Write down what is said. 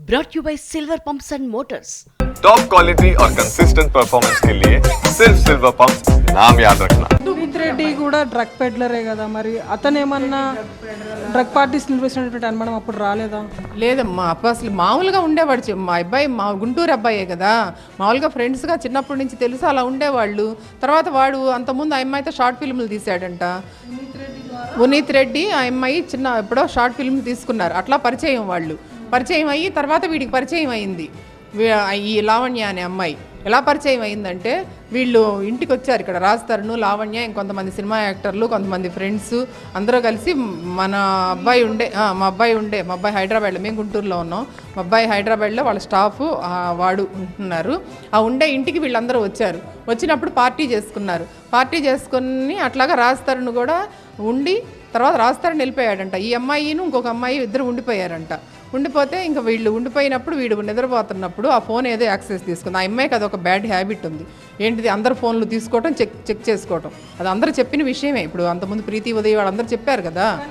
brought you by Silver Pumps and Motors. Top quality और consistent performance के लिए सिर्फ सिल्वर पंप्स नाम याद रखना. సుమిత్ రెడ్డి కూడా డ్రగ్ పెడ్లరే కదా, మరి అతను ఏమన్నా డ్రగ్ పార్టీస్ నిర్వహిస్తున్నటువంటి అనుమానం అప్పుడు రాలేదా? లేదమ్మా, అసలు మామూలుగా ఉండేవాడు. మా అబ్బాయి మా గుంటూరు అబ్బాయే కదా, మామూలుగా ఫ్రెండ్స్గా చిన్నప్పటి నుంచి తెలుసు, అలా ఉండేవాళ్ళు. తర్వాత వాడు అంతకుముందు ఆ అమ్మాయితో షార్ట్ ఫిల్మ్లు తీశాడంట. పునీత్ రెడ్డి ఆ అమ్మాయి ఎప్పుడో షార్ట్ ఫిల్మ్ తీసుకున్నారు, అట్లా పరిచయం. వాళ్ళు పరిచయం అయ్యి తర్వాత వీడికి పరిచయం అయింది ఈ లావణ్య అనే అమ్మాయి. ఎలా పరిచయం అయిందంటే, వీళ్ళు ఇంటికి వచ్చారు ఇక్కడ, రాజ్ తరుణ్, లావణ్య, ఇంకొంతమంది సినిమా యాక్టర్లు, కొంతమంది ఫ్రెండ్స్ అందరూ కలిసి మా అబ్బాయి హైదరాబాద్లో, మేము గుంటూరులో ఉన్నాం, మా అబ్బాయి హైదరాబాద్లో వాళ్ళ స్టాఫ్ వాడు ఉంటున్నారు. ఆ ఉండే ఇంటికి వీళ్ళందరూ వచ్చారు. వచ్చినప్పుడు పార్టీ చేసుకుని అట్లాగా రాజ్ తరుణ్ కూడా ఉండి, తర్వాత రాజ్ తరుణ్ వెళ్ళిపోయాడంట. ఈ అమ్మాయిను ఇంకొక అమ్మాయి ఇద్దరు ఉండిపోయారంట. ఉండిపోతే ఇంకా వీళ్ళు ఉండిపోయినప్పుడు వీడు నిద్రపోతున్నప్పుడు ఆ ఫోన్ ఏదో యాక్సెస్ తీసుకుంది. ఆ అమ్మాయికి అది ఒక బ్యాడ్ హ్యాబిట్ ఉంది. ఏంటిది, అందరు ఫోన్లు తీసుకోవటం, చెక్ చేసుకోవటం. అది అందరూ చెప్పిన విషయమే. ఇప్పుడు అంతకుముందు ప్రీతి ఉదయ్ వాళ్ళందరూ చెప్పారు కదా.